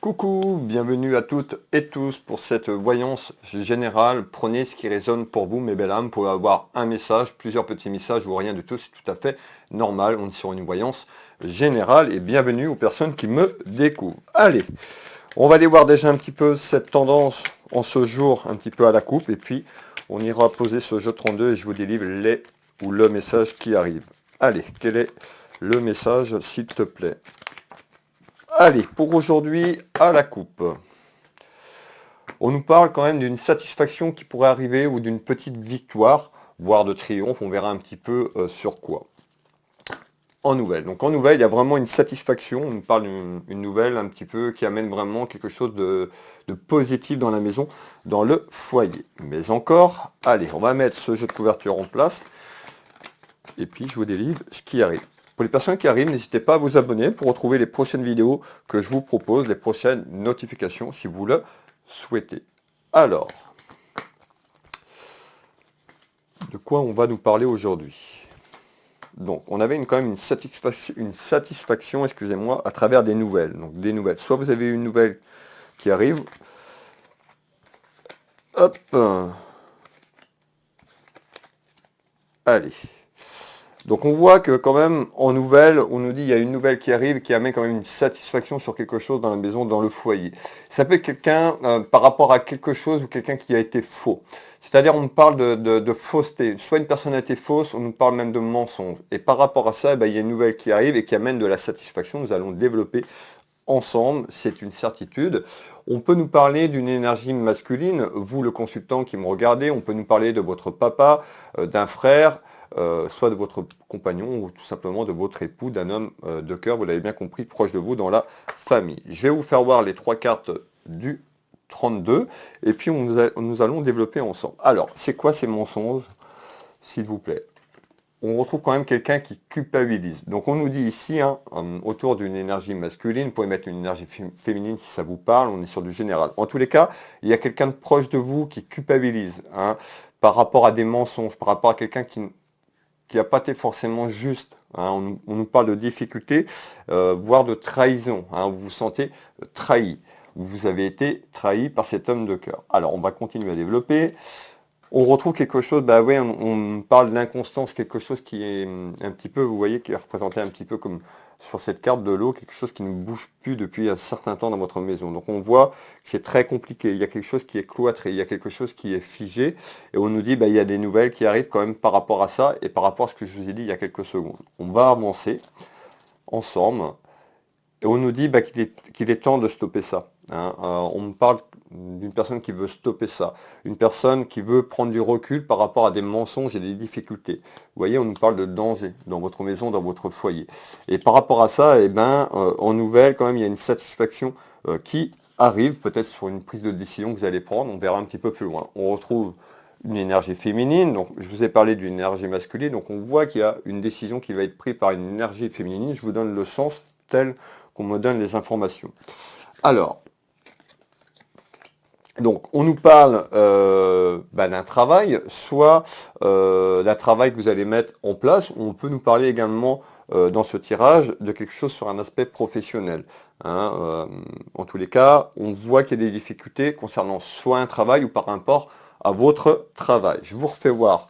Coucou, bienvenue à toutes et tous pour cette voyance générale. Prenez ce qui résonne pour vous, mes belles âmes. Vous pouvez avoir un message, plusieurs petits messages ou rien du tout, c'est tout à fait normal. On est sur une voyance générale et bienvenue aux personnes qui me découvrent. Allez, on va aller voir déjà un petit peu cette tendance en ce jour, un petit peu à la coupe, et puis on ira poser ce jeu 32 et je vous délivre les ou le message qui arrive. Allez, quel est le message, s'il te plaît? Allez, pour aujourd'hui, à la coupe. On nous parle quand même d'une satisfaction qui pourrait arriver ou d'une petite victoire, voire de triomphe. On verra un petit peu sur quoi. En nouvelle. Donc en nouvelle, il y a vraiment une satisfaction. On nous parle d'une nouvelle un petit peu qui amène vraiment quelque chose de positif dans la maison, dans le foyer. Mais encore, allez, on va mettre ce jeu de couverture en place. Et puis je vous délivre ce qui arrive. Pour les personnes qui arrivent, n'hésitez pas à vous abonner pour retrouver les prochaines vidéos que je vous propose, les prochaines notifications si vous le souhaitez. Alors, de quoi on va nous parler aujourd'hui? Donc, on avait quand même une satisfaction, excusez-moi, à travers des nouvelles. Donc, des nouvelles. Soit vous avez une nouvelle qui arrive. Hop. Allez. Donc on voit que quand même en nouvelle, on nous dit il y a une nouvelle qui arrive qui amène quand même une satisfaction sur quelque chose dans la maison, dans le foyer. Ça peut être quelqu'un par rapport à quelque chose ou quelqu'un qui a été faux. C'est-à-dire on nous parle de fausseté. Soit une personne a été fausse, on nous parle même de mensonge. Et par rapport à ça, il y a une nouvelle qui arrive et qui amène de la satisfaction. Nous allons développer ensemble, c'est une certitude. On peut nous parler d'une énergie masculine, vous le consultant qui me regardez, on peut nous parler de votre papa, d'un frère, soit de votre compagnon ou tout simplement de votre époux, d'un homme de cœur, vous l'avez bien compris, proche de vous dans la famille. Je vais vous faire voir les trois cartes du 32 et puis nous allons développer ensemble. Alors, c'est quoi ces mensonges, s'il vous plaît? On retrouve quand même quelqu'un qui culpabilise. Donc on nous dit ici, autour d'une énergie masculine, vous pouvez mettre une énergie féminine si ça vous parle, on est sur du général. En tous les cas, il y a quelqu'un de proche de vous qui culpabilise par rapport à des mensonges, par rapport à quelqu'un qui n'a pas été forcément juste. On nous parle de difficultés, voire de trahison. Vous vous sentez trahi. Vous avez été trahi par cet homme de cœur. Alors on va continuer à développer. On retrouve quelque chose, on parle d'inconstance, quelque chose qui est un petit peu, vous voyez, qui est représenté un petit peu comme sur cette carte de l'eau, quelque chose qui ne bouge plus depuis un certain temps dans votre maison. Donc on voit que c'est très compliqué, il y a quelque chose qui est cloîtré, il y a quelque chose qui est figé, et on nous dit, il y a des nouvelles qui arrivent quand même par rapport à ça, et par rapport à ce que je vous ai dit il y a quelques secondes. On va avancer ensemble, et on nous dit qu'il est temps de stopper ça. On me parle d'une personne qui veut stopper ça, une personne qui veut prendre du recul par rapport à des mensonges et des difficultés. Vous voyez, on nous parle de danger dans votre maison, dans votre foyer. Et par rapport à ça, en nouvelle, quand même, il y a une satisfaction qui arrive, peut-être sur une prise de décision que vous allez prendre, on verra un petit peu plus loin. On retrouve une énergie féminine, donc je vous ai parlé d'une énergie masculine, donc on voit qu'il y a une décision qui va être prise par une énergie féminine, je vous donne le sens tel qu'on me donne les informations. Alors, donc on nous parle d'un travail, soit d'un travail que vous allez mettre en place, on peut nous parler également dans ce tirage de quelque chose sur un aspect professionnel. En tous les cas, on voit qu'il y a des difficultés concernant soit un travail ou par rapport à votre travail. Je vous refais voir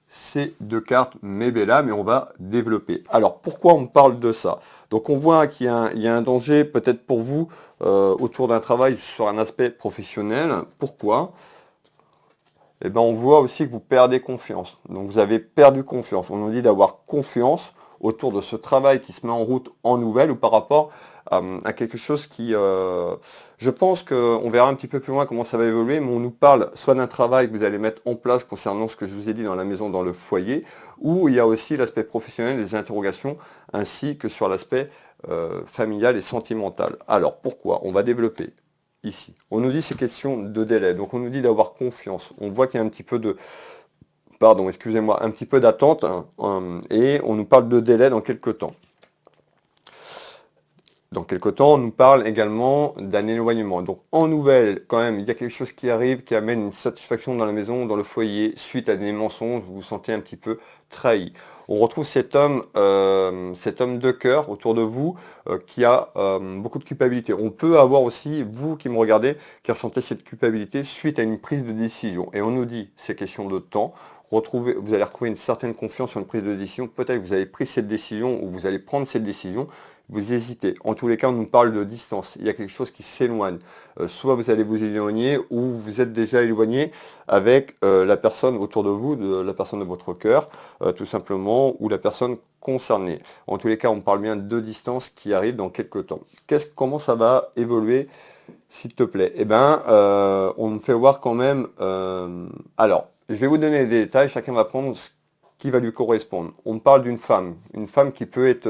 ces deux cartes, mes belles âmes, et on va développer. Alors, pourquoi on parle de ça? Donc, on voit qu'il y a un danger, peut-être pour vous, autour d'un travail sur un aspect professionnel. Pourquoi? On voit aussi que vous perdez confiance. Donc, vous avez perdu confiance. On nous dit d'avoir confiance autour de ce travail qui se met en route en nouvelle ou par rapport à quelque chose qui... je pense qu'on verra un petit peu plus loin comment ça va évoluer, mais on nous parle soit d'un travail que vous allez mettre en place concernant ce que je vous ai dit dans la maison, dans le foyer, où il y a aussi l'aspect professionnel, des interrogations, ainsi que sur l'aspect familial et sentimental. Alors, pourquoi? On va développer ici. On nous dit ces questions de délai, donc on nous dit d'avoir confiance. On voit qu'il y a un petit peu de... Pardon, excusez-moi, un petit peu d'attente, et on nous parle de délai dans quelques temps. dans quelque temps, on nous parle également d'un éloignement. Donc en nouvelle, quand même, il y a quelque chose qui arrive, qui amène une satisfaction dans la maison, dans le foyer, suite à des mensonges, vous vous sentez un petit peu trahi. On retrouve cet homme de cœur autour de vous qui a beaucoup de culpabilité. On peut avoir aussi, vous qui me regardez, qui ressentez cette culpabilité suite à une prise de décision. Et on nous dit, c'est question de temps. Vous allez retrouver une certaine confiance sur une prise de décision. Peut-être que vous avez pris cette décision ou vous allez prendre cette décision. Vous hésitez. En tous les cas, on nous parle de distance. Il y a quelque chose qui s'éloigne. Soit vous allez vous éloigner ou vous êtes déjà éloigné avec la personne autour de vous, la personne de votre cœur, tout simplement, ou la personne concernée. En tous les cas, on parle bien de distance qui arrive dans quelques temps. Comment ça va évoluer, s'il te plaît? Eh bien, on me fait voir quand même... alors, je vais vous donner des détails. Chacun va prendre ce qui va lui correspondre. On me parle d'une femme. Une femme qui peut être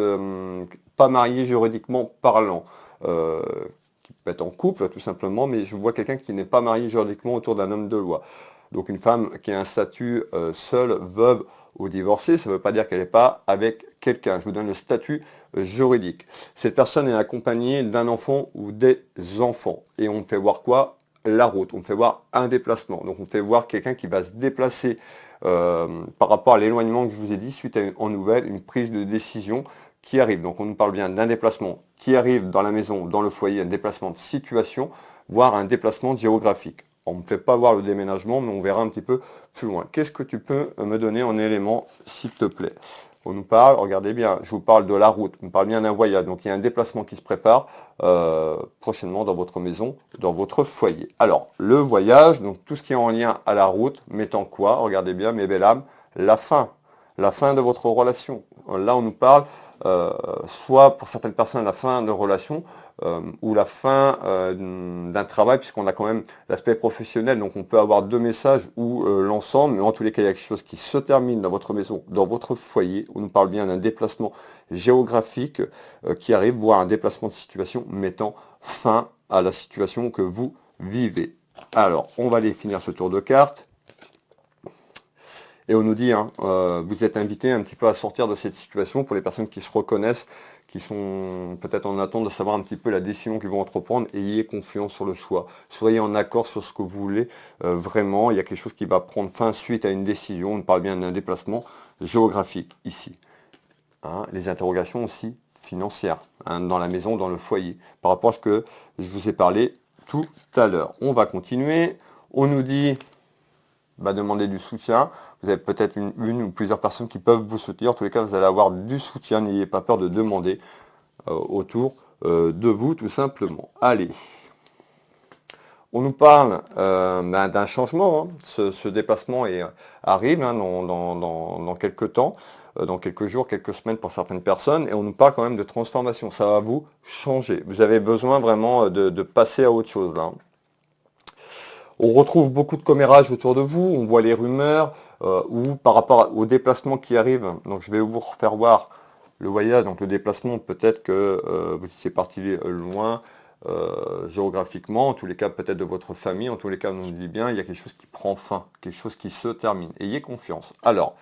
pas mariée juridiquement parlant. Qui peut être en couple tout simplement, mais je vois quelqu'un qui n'est pas marié juridiquement autour d'un homme de loi. Donc une femme qui a un statut seule, veuve ou divorcée, ça ne veut pas dire qu'elle n'est pas avec quelqu'un. Je vous donne le statut juridique. Cette personne est accompagnée d'un enfant ou des enfants. Et on fait voir quoi? La route. On fait voir un déplacement. Donc on fait voir quelqu'un qui va se déplacer par rapport à l'éloignement que je vous ai dit, suite à en nouvelle, une prise de décision qui arrive. Donc on nous parle bien d'un déplacement qui arrive dans la maison, dans le foyer, un déplacement de situation, voire un déplacement géographique. On ne me fait pas voir le déménagement, mais on verra un petit peu plus loin. Qu'est-ce que tu peux me donner en éléments, s'il te plaît? On nous parle, regardez bien, je vous parle de la route, on parle bien d'un voyage, donc il y a un déplacement qui se prépare prochainement dans votre maison, dans votre foyer. Alors, le voyage, donc tout ce qui est en lien à la route, mettant quoi? Regardez bien, mes belles âmes, la fin de votre relation. Là, on nous parle, soit pour certaines personnes, la fin de relation, ou la fin d'un travail, puisqu'on a quand même l'aspect professionnel, donc on peut avoir deux messages ou l'ensemble, mais en tous les cas, il y a quelque chose qui se termine dans votre maison, dans votre foyer. On nous parle bien d'un déplacement géographique qui arrive, voire un déplacement de situation mettant fin à la situation que vous vivez. Alors, on va aller finir ce tour de cartes. Et on nous dit, hein, vous êtes invité un petit peu à sortir de cette situation pour les personnes qui se reconnaissent, qui sont peut-être en attente de savoir un petit peu la décision qu'ils vont entreprendre. Ayez confiance sur le choix. Soyez en accord sur ce que vous voulez vraiment. Il y a quelque chose qui va prendre fin suite à une décision. On parle bien d'un déplacement géographique ici. Hein, les interrogations aussi financières, hein, dans la maison, dans le foyer, par rapport à ce que je vous ai parlé tout à l'heure. On va continuer. On nous dit... demander du soutien. Vous avez peut-être une ou plusieurs personnes qui peuvent vous soutenir. En tous les cas, vous allez avoir du soutien. N'ayez pas peur de demander autour de vous, tout simplement. Allez. On nous parle d'un changement. Hein. Ce déplacement arrive hein, dans quelques temps, dans quelques jours, quelques semaines pour certaines personnes. Et on nous parle quand même de transformation. Ça va vous changer. Vous avez besoin vraiment de passer à autre chose là. Hein. On retrouve beaucoup de commérages autour de vous, on voit les rumeurs, ou par rapport au déplacement qui arrive, donc je vais vous refaire voir le voyage, donc le déplacement, peut-être que vous étiez parti loin géographiquement, en tous les cas peut-être de votre famille, en tous les cas on nous dit bien, il y a quelque chose qui prend fin, quelque chose qui se termine. Ayez confiance. Alors,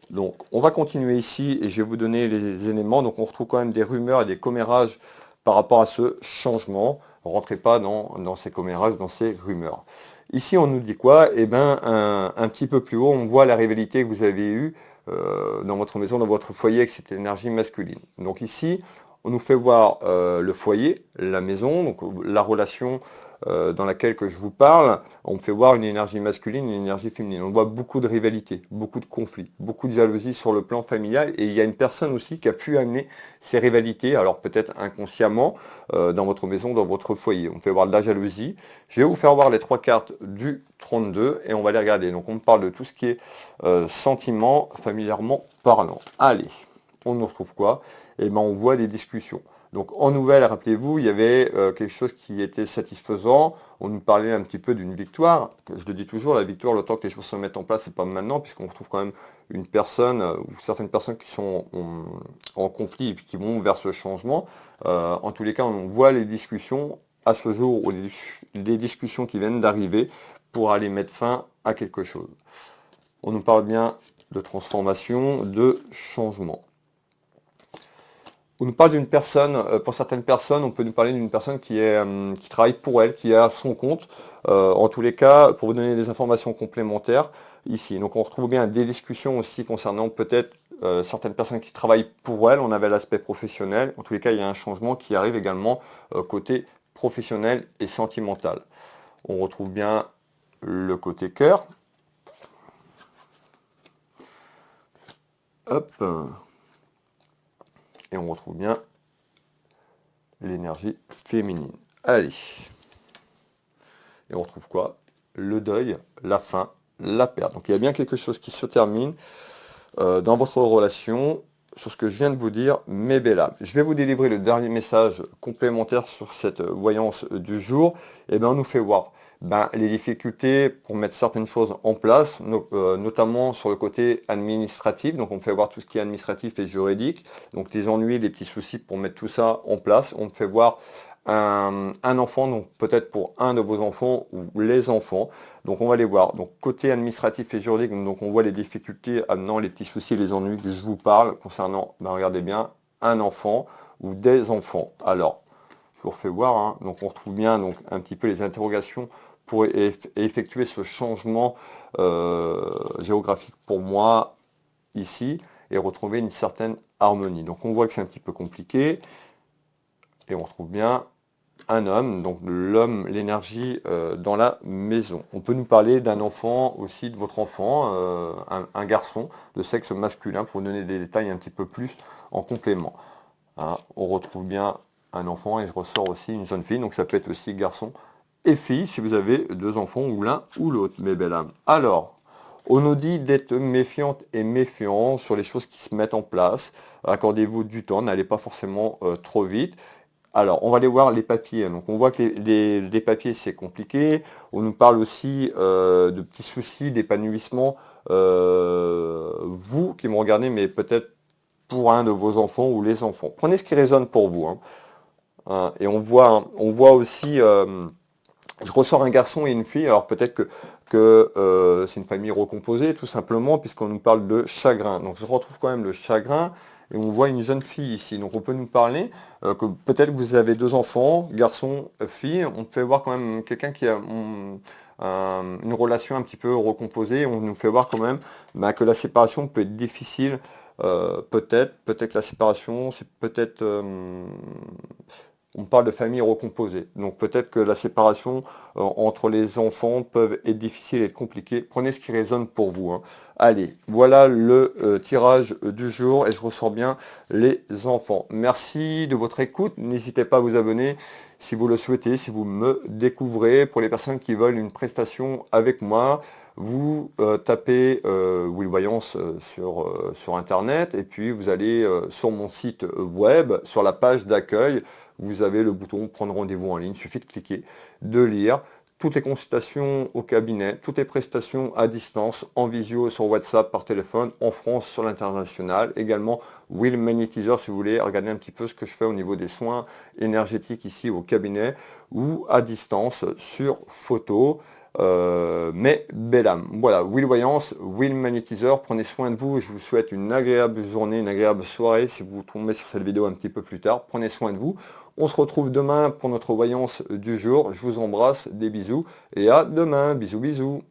donc on va continuer ici et je vais vous donner les éléments, donc on retrouve quand même des rumeurs et des commérages par rapport à ce changement. Rentrez pas dans ces commérages, dans ces rumeurs. Ici, on nous dit quoi? Eh bien, un petit peu plus haut, on voit la rivalité que vous avez eue dans votre maison, dans votre foyer avec cette énergie masculine. Donc ici, on nous fait voir le foyer, la maison, donc la relation dans laquelle que je vous parle. On me fait voir une énergie masculine, une énergie féminine. On voit beaucoup de rivalité, beaucoup de conflits, beaucoup de jalousie sur le plan familial. Et il y a une personne aussi qui a pu amener ces rivalités, alors peut-être inconsciemment, dans votre maison, dans votre foyer. On me fait voir de la jalousie. Je vais vous faire voir les trois cartes du 32 et on va les regarder. Donc on me parle de tout ce qui est sentiments, familièrement parlant. Allez, on nous retrouve quoi? Eh bien on voit des discussions. Donc en nouvelle, rappelez-vous, il y avait quelque chose qui était satisfaisant. On nous parlait un petit peu d'une victoire. Je le dis toujours, la victoire, le temps que les choses se mettent en place, c'est pas maintenant, puisqu'on retrouve quand même une personne ou certaines personnes qui sont en conflit et qui vont vers ce changement. En tous les cas, on voit les discussions à ce jour, ou les discussions qui viennent d'arriver pour aller mettre fin à quelque chose. On nous parle bien de transformation, de changement. On nous parle d'une personne, pour certaines personnes, on peut nous parler d'une personne qui travaille pour elle, qui est à son compte. En tous les cas, pour vous donner des informations complémentaires, ici. Donc on retrouve bien des discussions aussi concernant peut-être certaines personnes qui travaillent pour elles. On avait l'aspect professionnel. En tous les cas, il y a un changement qui arrive également côté professionnel et sentimental. On retrouve bien le côté cœur. Hop. Et on retrouve bien l'énergie féminine. Allez. Et on retrouve quoi? Le deuil, la fin, la perte. Donc il y a bien quelque chose qui se termine dans votre relation sur ce que je viens de vous dire, mes belles âmes. Je vais vous délivrer le dernier message complémentaire sur cette voyance du jour. Et bien on nous fait voir les difficultés pour mettre certaines choses en place, notamment sur le côté administratif. Donc on me fait voir tout ce qui est administratif et juridique. Donc les ennuis, les petits soucis pour mettre tout ça en place. On me fait voir un enfant, donc peut-être pour un de vos enfants ou les enfants. Donc on va les voir. Donc côté administratif et juridique, donc on voit les difficultés amenant les petits soucis et les ennuis que je vous parle concernant, regardez bien, un enfant ou des enfants. Alors, je vous refais voir, hein. Donc on retrouve bien donc un petit peu les interrogations pour effectuer ce changement géographique pour moi ici et retrouver une certaine harmonie. Donc on voit que c'est un petit peu compliqué et on retrouve bien un homme, donc l'homme, l'énergie dans la maison. On peut nous parler d'un enfant aussi, de votre enfant, un garçon de sexe masculin, pour vous donner des détails un petit peu plus en complément. Hein, on retrouve bien un enfant et je ressors aussi une jeune fille, donc ça peut être aussi garçon et fille si vous avez deux enfants ou l'un ou l'autre, mes belles âmes. Alors, on nous dit d'être méfiante et méfiant sur les choses qui se mettent en place. Accordez-vous du temps, n'allez pas forcément trop vite. Alors, on va aller voir les papiers. Donc, on voit que les papiers, c'est compliqué. On nous parle aussi de petits soucis d'épanouissement. Vous qui me regardez, mais peut-être pour un de vos enfants ou les enfants. Prenez ce qui résonne pour vous. Et on voit aussi, je ressors un garçon et une fille. Alors, peut-être que c'est une famille recomposée, tout simplement, puisqu'on nous parle de chagrin. Donc, je retrouve quand même le chagrin. Et on voit une jeune fille ici. Donc on peut nous parler que peut-être que vous avez deux enfants, garçon, fille. On peut voir quand même quelqu'un qui a une relation un petit peu recomposée. On nous fait voir quand même que la séparation peut être difficile. Peut-être que la séparation, c'est peut-être... on parle de famille recomposée. Donc peut-être que la séparation entre les enfants peuvent être difficile et être compliquée. Prenez ce qui résonne pour vous. Hein. Allez, voilà le tirage du jour et je ressors bien les enfants. Merci de votre écoute. N'hésitez pas à vous abonner si vous le souhaitez, si vous me découvrez. Pour les personnes qui veulent une prestation avec moi, vous tapez Will Voyance sur Internet et puis vous allez sur mon site web, sur la page d'accueil. Vous avez le bouton prendre rendez-vous en ligne, il suffit de cliquer, de lire. Toutes les consultations au cabinet, toutes les prestations à distance, en visio, sur WhatsApp, par téléphone, en France, sur l'international. Également, Will Magnétiseur, si vous voulez regarder un petit peu ce que je fais au niveau des soins énergétiques ici au cabinet ou à distance sur photo. Mais belle âme. Voilà, Will Voyance, Will Magnétiseur, prenez soin de vous. Je vous souhaite une agréable journée, une agréable soirée. Si vous tombez sur cette vidéo un petit peu plus tard, prenez soin de vous. On se retrouve demain pour notre voyance du jour. Je vous embrasse, des bisous et à demain. Bisous, bisous.